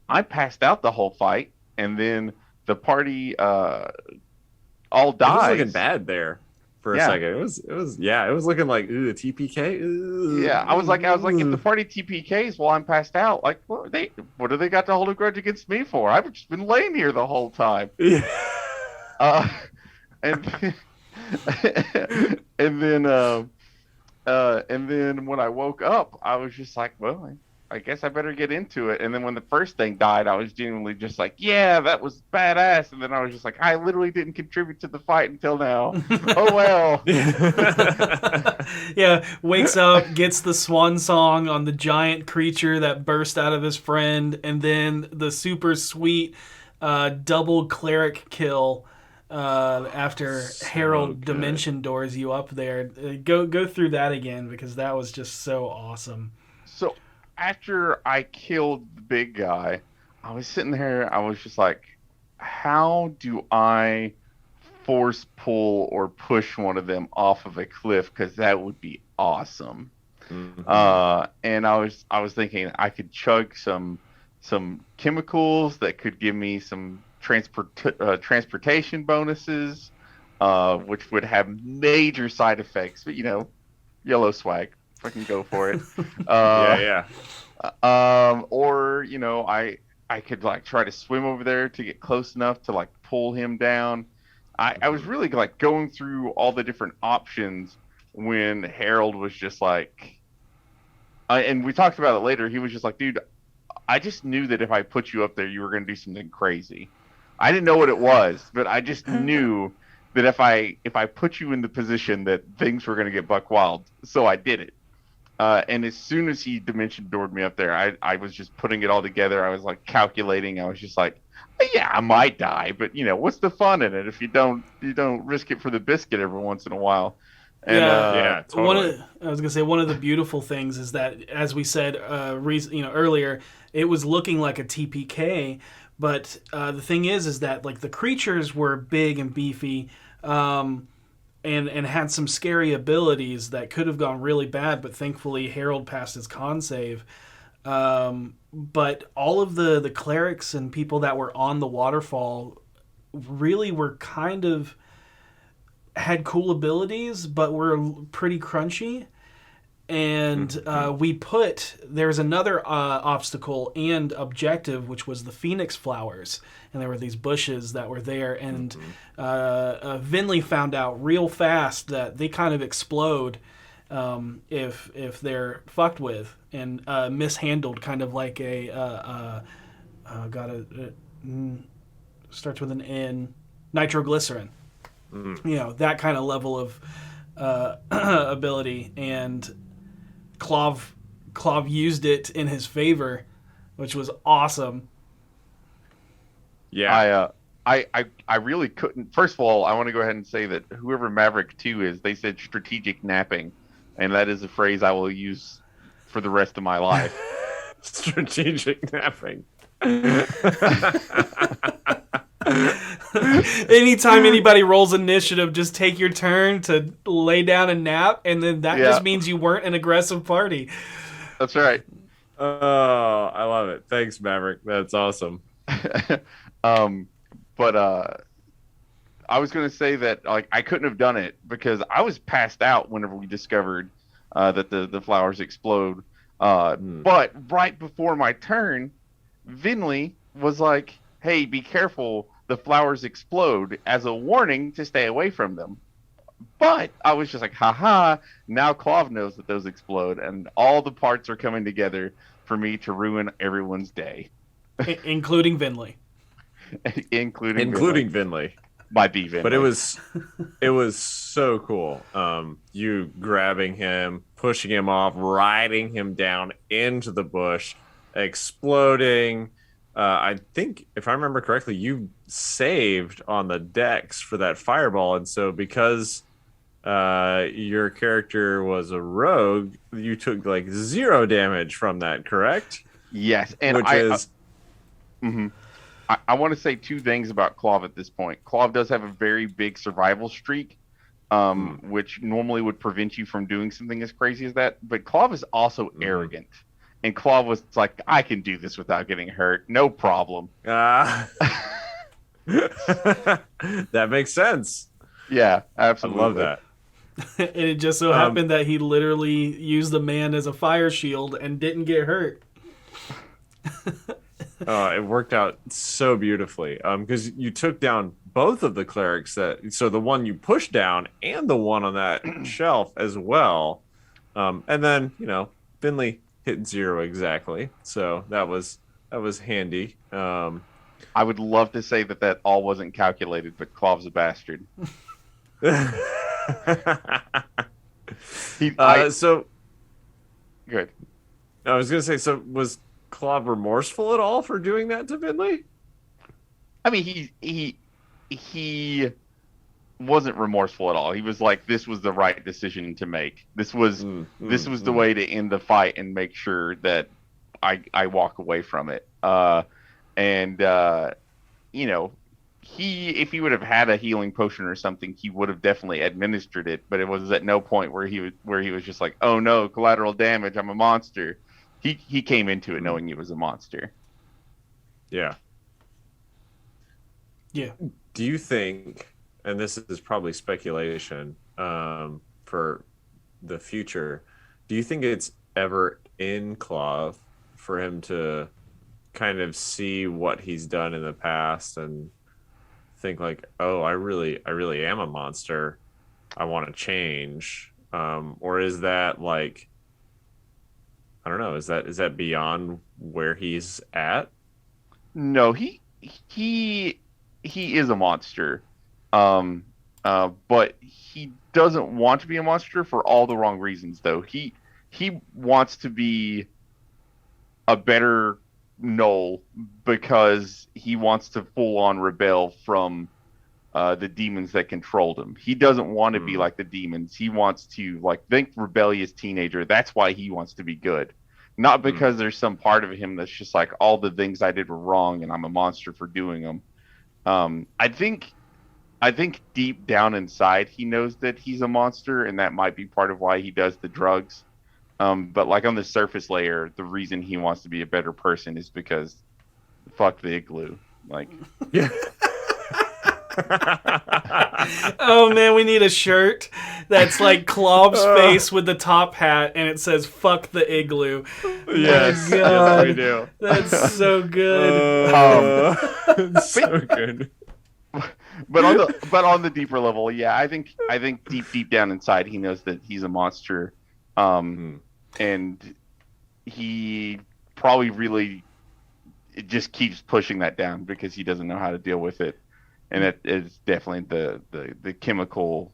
I passed out the whole fight, and then the party all dies. It was looking bad there for a second. It was looking like a TPK. Ooh. Yeah, I was like, if the party TPKs while I'm passed out, like, what do they got to hold a grudge against me for? I've just been laying here the whole time. Yeah. And and then when I woke up, I was just like, well, I guess I better get into it. And then when the first thing died, I was genuinely just like, yeah, that was badass. And then I was just like, I literally didn't contribute to the fight until now. Oh, well. Yeah, wakes up, gets the swan song on the giant creature that burst out of his friend, and then the super sweet double cleric kill after Harold Dimension doors you up there. Go through that again, because that was just so awesome. So after I killed the big guy, I was sitting there, I was just like, how do I force pull or push one of them off of a cliff? Because that would be awesome. And I was thinking I could chug some chemicals that could give me some transportation bonuses, which would have major side effects. But yellow swag, fucking go for it. Yeah, Or I could like try to swim over there to get close enough to like pull him down. I was really like going through all the different options when Harold was just like, and we talked about it later. He was just like, dude, I just knew that if I put you up there, you were going to do something crazy. I didn't know what it was, but I just knew that if I put you in the position that things were going to get buck wild. So I did it. And as soon as he dimension doored me up there, I was just putting it all together. I was like calculating. I was just like, yeah, I might die, but what's the fun in it if you don't risk it for the biscuit every once in a while? And, yeah, totally. I was gonna say one of the beautiful things is that, as we said, earlier, it was looking like a TPK, but the thing is that like the creatures were big and beefy, and had some scary abilities that could have gone really bad, but thankfully Harold passed his con save. But all of the clerics and people that were on the waterfall really were kind of had cool abilities, but were pretty crunchy. And there's another obstacle and objective, which was the Phoenix flowers. And there were these bushes that were there. And Vinley found out real fast that they kind of explode if they're fucked with and mishandled, kind of like starts with an N, nitroglycerin. That kind of level of ability, and Clav used it in his favor, which was awesome. Yeah. I really couldn't. First of all, I want to go ahead and say that whoever Maverick 2 is, they said strategic napping, and that is a phrase I will use for the rest of my life. Strategic napping. Anytime anybody rolls initiative, just take your turn to lay down and nap, and then that just means you weren't an aggressive party. That's right. Oh, I love it. Thanks, Maverick. That's awesome. But I was going to say that like I couldn't have done it because I was passed out whenever we discovered that the flowers explode. But right before my turn, Vinley was like, hey, be careful, the flowers explode, as a warning to stay away from them. But I was just like, haha, now Clav knows that those explode, and all the parts are coming together for me to ruin everyone's day. Including Vinley. Including Vinley. My B Vinley. But it was so cool. You grabbing him, pushing him off, riding him down into the bush, exploding. I think, if I remember correctly, you saved on the dex for that fireball, and so because your character was a rogue, you took like 0 damage from that, correct? Yes, and I want to say 2 things about Clav at this point. Clav does have a very big survival streak, which normally would prevent you from doing something as crazy as that. But Clav is also arrogant. And Clav was like, I can do this without getting hurt. No problem. That makes sense. Yeah, absolutely. I love that. And it just so happened that he literally used the man as a fire shield and didn't get hurt. It worked out so beautifully because you took down both of the clerics, so the one you pushed down and the one on that shelf as well. And then, Finley hit 0 exactly. So that was handy. I would love to say that all wasn't calculated, but Clav's a bastard. So good. I was gonna say, so was Clav remorseful at all for doing that to Finley? I mean, he wasn't remorseful at all. He was like, this was the right decision to make. This was the way to end the fight and make sure that I walk away from it. if he would have had a healing potion or something, he would have definitely administered it. But it was at no point where he was just like, oh no, collateral damage, I'm a monster. He came into it knowing he was a monster. Yeah. Yeah. Do you think, and this is probably speculation for the future, do you think it's ever in Clav for him to kind of see what he's done in the past and think like, oh, I really am a monster. I want to change. Or is that like, I don't know, is that beyond where he's at? No, he is a monster. But he doesn't want to be a monster for all the wrong reasons though. He wants to be a better Knoll because he wants to full on rebel from the demons that controlled him. He doesn't want to be like the demons. He wants to like think rebellious teenager. That's why he wants to be good. Not because there's some part of him that's just like all the things I did were wrong and I'm a monster for doing them. I think deep down inside he knows that he's a monster and that might be part of why he does the drugs. But like on the surface layer, the reason he wants to be a better person is because fuck the igloo. Like, Yeah. Oh man, we need a shirt that's like Clob's face with the top hat, and it says "fuck the igloo." Yes, My yes, God. we do. That's so good. It's so good. but on the deeper level, yeah, I think deep down inside he knows that he's a monster, and he probably really it just keeps pushing that down because he doesn't know how to deal with it, and that is definitely the chemical.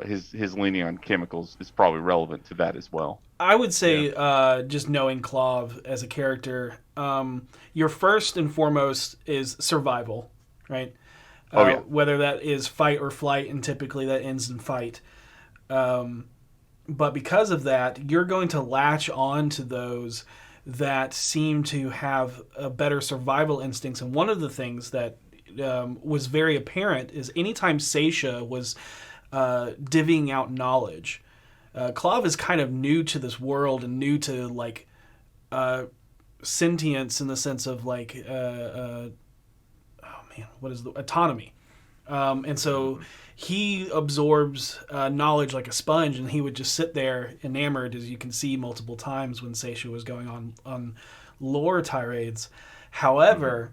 His leaning on chemicals is probably relevant to that as well. I would say, just knowing Clav as a character, your first and foremost is survival, right? Oh, yeah. Whether that is fight or flight, and typically that ends in fight. But because of that, you're going to latch on to those that seem to have a better survival instincts. And one of the things that was very apparent is anytime Seisha was divvying out knowledge, Clav is kind of new to this world and new to like sentience in the sense of like what is the autonomy, and so he absorbs knowledge like a sponge, and he would just sit there enamored, as you can see multiple times when Seisha was going on lore tirades. However,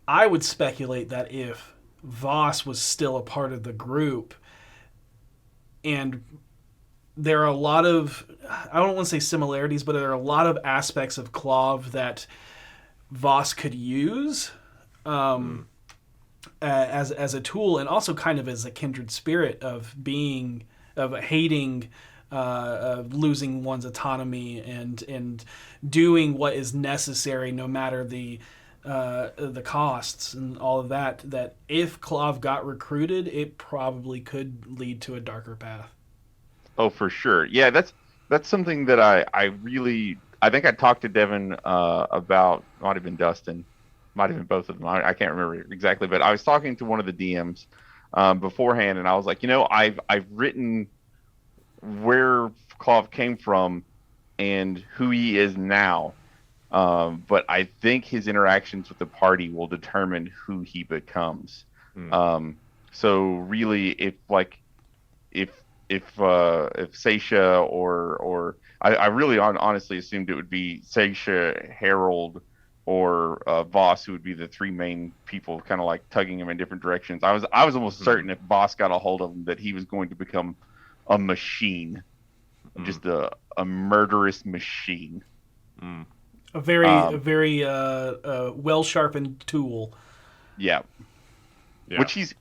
I would speculate that if Voss was still a part of the group, and there are a lot of, I don't want to say similarities, but there are a lot of aspects of Clav that Voss could use as a tool, and also kind of as a kindred spirit of hating losing one's autonomy and doing what is necessary no matter the costs and all of that. That if Clav got recruited, it probably could lead to a darker path. Oh, for sure. Yeah, that's something that I think I talked to Devan about. Might have been Dustin, might have been both of them. I can't remember exactly, but I was talking to one of the DMs beforehand, and I was like, I've written where Clav came from and who he is now, but I think his interactions with the party will determine who he becomes. So really, if Seisha or I really honestly assumed it would be Seisha, Harold, or Voss, who would be the three main people kind of like tugging him in different directions. I was almost certain if Voss got a hold of him that he was going to become a machine, just a murderous machine. A very well sharpened tool. Yeah. Which he's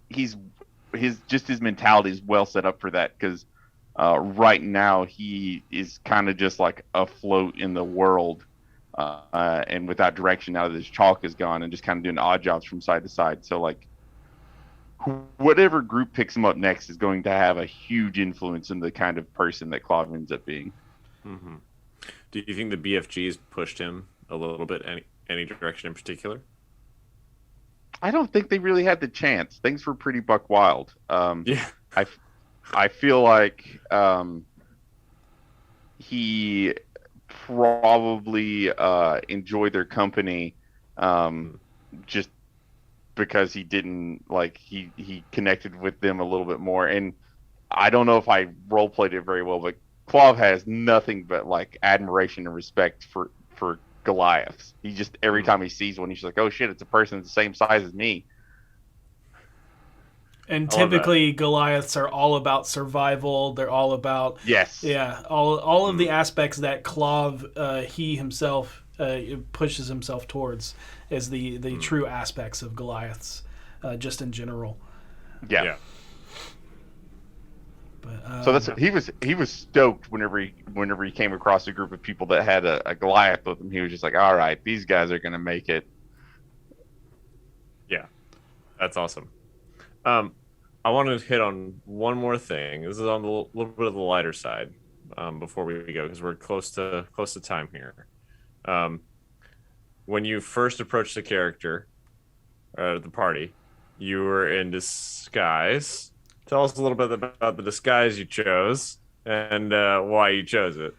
his mentality is well set up for that, because right now he is kind of just like afloat in the world and without direction now that his chalk is gone, and just kind of doing odd jobs from side to side. So like whatever group picks him up next is going to have a huge influence in the kind of person that Clav ends up being. Do you think the BFGs pushed him a little bit any direction in particular? I don't think they really had the chance. Things were pretty buck wild. Yeah. I, I feel like he probably enjoyed their company just because he didn't like he connected with them a little bit more. And I don't know if I role played it very well, but Clav has nothing but like admiration and respect for Goliaths. He just every time he sees one, he's like, "Oh shit, it's a person the same size as me." And I love that. typically, Goliaths are all about survival. They're all about Yes. all of the aspects that Clav he himself pushes himself towards as the true aspects of Goliaths, just in general. Yeah. Yeah. But, So he was stoked whenever he came across a group of people that had a Goliath with him. He was just like, "All right, these guys are gonna make it." Yeah. That's awesome. I want to hit on one more thing. This is on the little bit of the lighter side before we go, because we're close to time here. When you first approached the character at the party, you were in disguise. Tell us a little bit about the disguise you chose and why you chose it.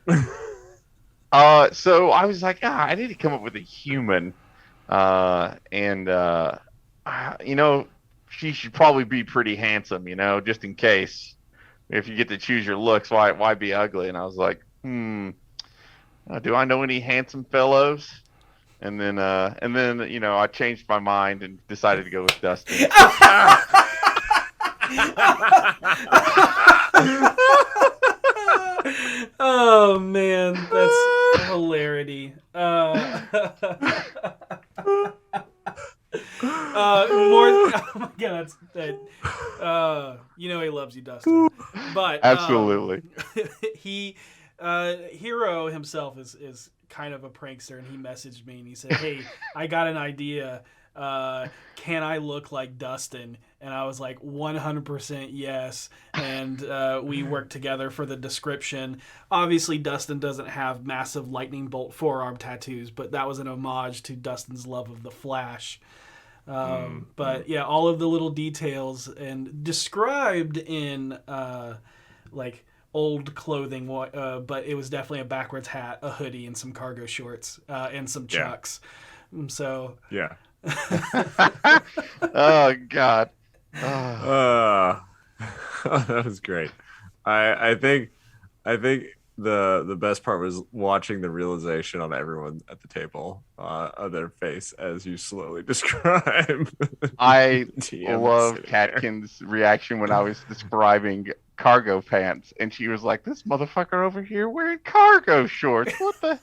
So I was like, I need to come up with a human, and you know, she should probably be pretty handsome, you know, just in case. If you get to choose your looks, why be ugly? And I was like, do I know any handsome fellows? And then you know, I changed my mind and decided to go with Dustin. Oh man, that's hilarity. More. Oh my god, you know he loves you, Dustin. But Absolutely. he, Hero himself is kind of a prankster, and he messaged me and he said, "Hey, I got an idea. Can I look like Dustin?" And I was like, 100% yes. And we worked together for the description. Obviously, Dustin doesn't have massive lightning bolt forearm tattoos, but that was an homage to Dustin's love of the Flash. But yeah, all of the little details and described in like old clothing, but it was definitely a backwards hat, a hoodie, and some cargo shorts, and some chucks. So Yeah. Oh God. That was great. I think the best part was watching the realization on everyone at the table on their face as you slowly describe. I TM love sitting there. Katkin's reaction when I was describing cargo pants, and she was like, "This motherfucker over here wearing cargo shorts. What the?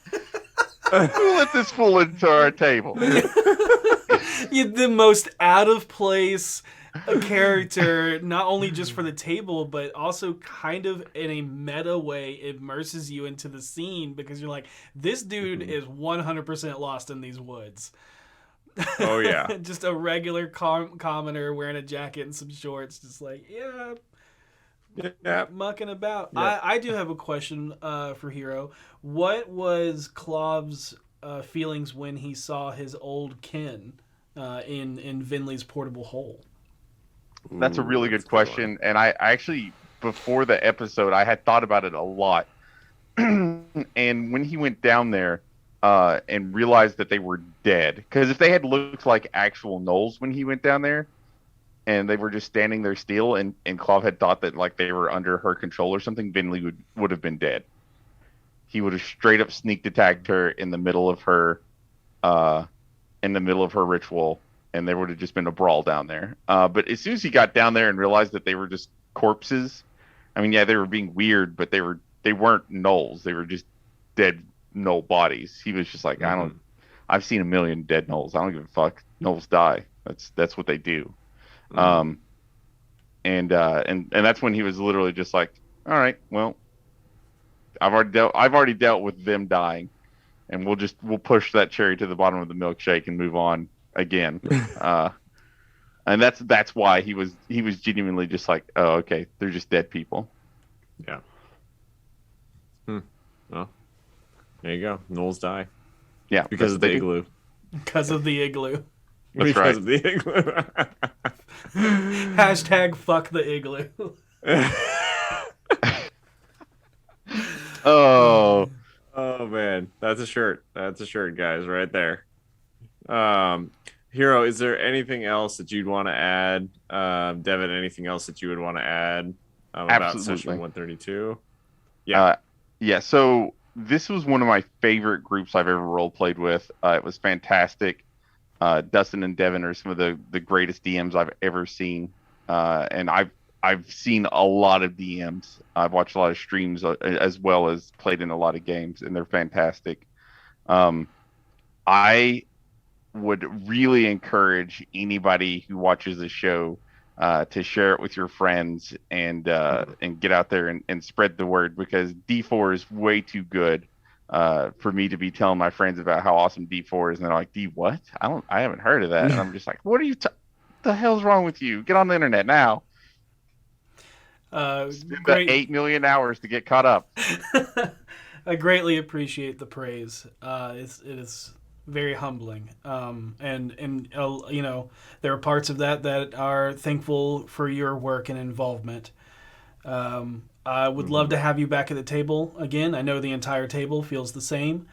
Who let this fool into our table?" the most out of place character, not only just for the table, but also kind of in a meta way immerses you into the scene, because you're like, this dude is 100% lost in these woods. Oh yeah. Just a regular commoner wearing a jacket and some shorts, just like, Yeah. mucking about. Yeah. I do have a question for Hero. What was Clav's feelings when he saw his old kin in Vinley's portable hole? That's a really that's good a one. question, and I actually before the episode I had thought about it a lot, and when he went down there and realized that they were dead, because if they had looked like actual gnolls when he went down there, and they were just standing there still, and Clav had thought that like they were under her control or something, Vinley would have been dead. He would have straight up sneak attacked her in the middle of her ritual, and there would have just been a brawl down there. But as soon as he got down there and realized that they were just corpses, I mean, yeah, they were being weird, but they weren't gnolls. They were just dead gnoll bodies. He was just like, I've seen a million dead gnolls. I don't give a fuck. Gnolls die. That's what they do. And that's when he was literally just like, all right, well, I've already dealt with them dying, and we'll push that cherry to the bottom of the milkshake and move on again. And that's why he was genuinely just like, oh, okay, they're just dead people. Yeah. Well, there you go. Gnolls die. Yeah, Because of the they do. igloo. Because of the igloo. That's because right. of the igloo. Hashtag fuck the igloo. Oh, Oh man, that's a shirt. That's a shirt, guys, right there. Um, Hero, is there anything else that you'd want to add? Devin, anything else that you would want to add about session absolutely. 132? Yeah. Uh, yeah. So this was one of my favorite groups I've ever role played with. It was fantastic. Dustin and Devin are some of the greatest DMs I've ever seen, and I've seen a lot of DMs. I've watched a lot of streams as well as played in a lot of games, and they're fantastic. Um, I would really encourage anybody who watches the show to share it with your friends and get out there and spread the word, because D4 is way too good for me to be telling my friends about how awesome D4 is, and they're like, D what? I haven't heard of that. And I'm just like, what are you the hell's wrong with you? Get on the internet now. Spend the Great. 8 million hours to get caught up. I greatly appreciate the praise. It is very humbling. And you know, there are parts of that are thankful for your work and involvement. I would love to have you back at the table again. I know the entire table feels the same.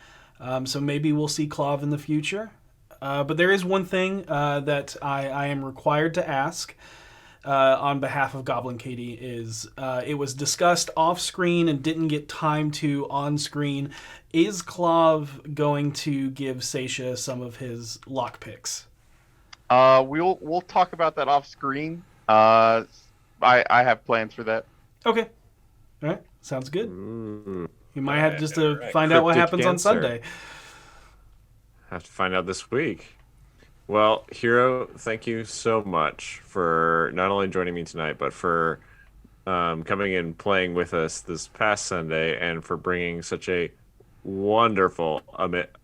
So maybe we'll see Clav in the future. But there is one thing that I am required to ask on behalf of Goblin Katie is it was discussed off screen and didn't get time to on screen. Is Clav going to give Seisha some of his lockpicks? We'll talk about that off screen. I have plans for that. Okay. All right. Sounds good. Ooh, You might have just to right. find out what Cryptic happens on answer. Sunday. Have to find out this week. Well, Hero, thank you so much for not only joining me tonight, but for coming and playing with us this past Sunday, and for bringing such a wonderful,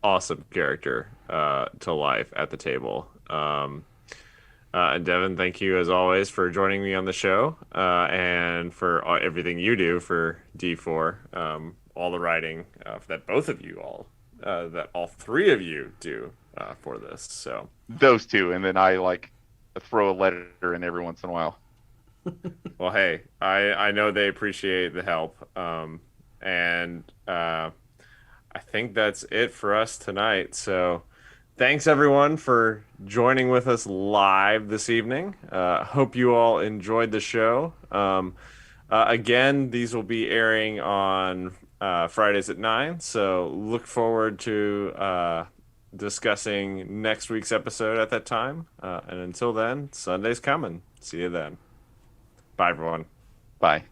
awesome character to life at the table. And Devin, thank you as always for joining me on the show and for everything you do for D4, all the writing that both of you that all three of you do for this. So Those two, and then I throw a letter in every once in a while. well, hey, I know they appreciate the help, and I think that's it for us tonight. So thanks everyone for joining with us live this evening. Hope you all enjoyed the show. Again, these will be airing on Fridays at 9, so look forward to discussing next week's episode at that time. And until then, Sunday's coming. See you then. Bye, everyone. Bye.